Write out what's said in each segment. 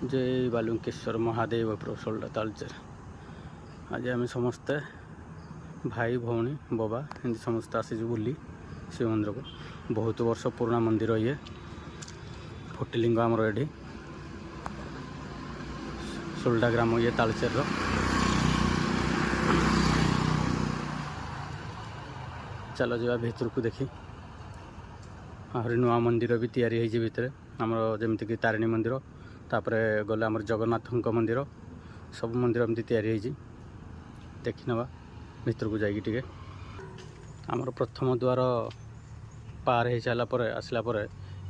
जय बालुंकेश्वर महादेव प्रसोल्डा तालचेर। आज आम समस्ते भाई भौणी बाबा एमती समस्ते आसीजु बुली शिव मंदिर को। बहुत वर्ष पुराना मंदिर ये फुटिलिंग आमर ये सोल्डा ग्राम ये तालचेर। चलो जा भीतर को देखी आहरी नुआ मंदिर भी तैयारी होती भितर आमर जमीक तारिणी मंदिर तापर गले आमर जगन्नाथ मंदिर सब मंदिर एमती तैयारी होती देखी नवा भीतर को जाइए। आमर प्रथम द्वार पार हो सारापर आसला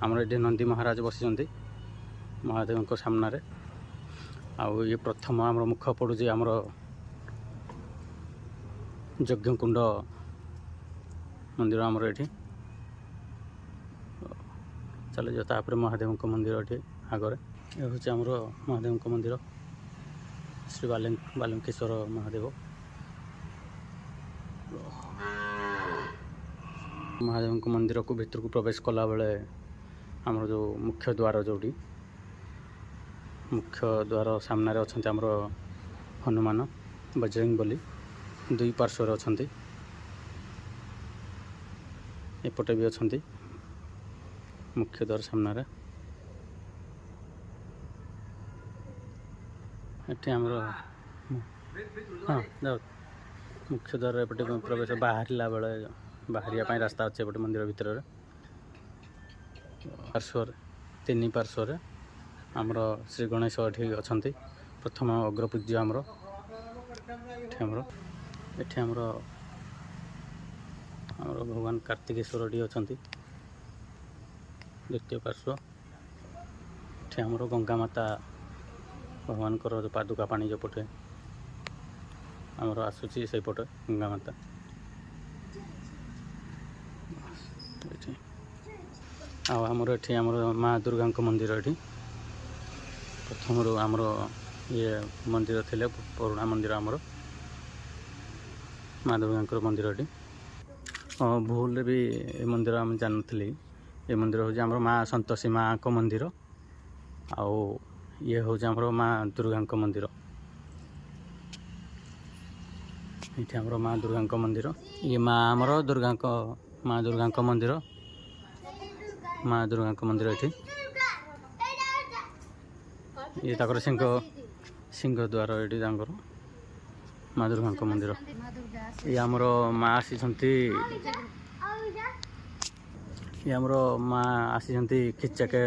आमर ये नंदी महाराज बसी महादेव सामने आउ ये प्रथम आमर मुख पड़ू आमर यज्ञकुंड मंदिर आमर ये चलो जो तापर महादेव मंदिर ये आगे ये हूँ आमर महादेव मंदिर श्री बालुंकेश्वर महादेव। महादेव मंदिर को भीतर को प्रवेश कला बेले आमर जो मुख्य द्वार जोटी मुख्य द्वार सामने अच्छा आमर हनुमान बजरंग बली दुई पार्श्वर अच्छा एपटे भी अच्छा मुख्य द्वार सामने ये आमर हाँ जाओ मुख्य द्वार एपटे प्रवेश बाहरला बेले बाहरिया रास्ता अच्छे एपटे मंदिर भितर पार्श्वर तीन पार्श्वर आमर श्री गणेश ये अच्छा प्रथम अग्रपूज्य आमर ये आमर भगवान कार्तिकेश्वर ये अच्छा द्वितीय पार्श्व ये आमर गंगा माता भगवान जो पादुका पानी जो पटे आमर आसूची से पटे गंगा माता आमर ये आमर माँ दुर्गा मंदिर ये प्रथम आमर ये मंदिर थे पुराना मंदिर आमर माँ दुर्गा मंदिर ये भूल भी ये मंदिर आम जान ये मंदिर हूँ आमर माँ संतोषी माँ को मंदिर आउ ये हूँ आमर माँ दुर्गा मंदिर ये आमर माँ दुर्गा मंदिर ये माँ आमर माँ दुर्गा मंदिर माँ दुर्गा मंदिर ये ताकर सिंह द्वार ये माँ दुर्गा मंदिर ये आमर माँ आसी ये आमर माँ आसी खिचाके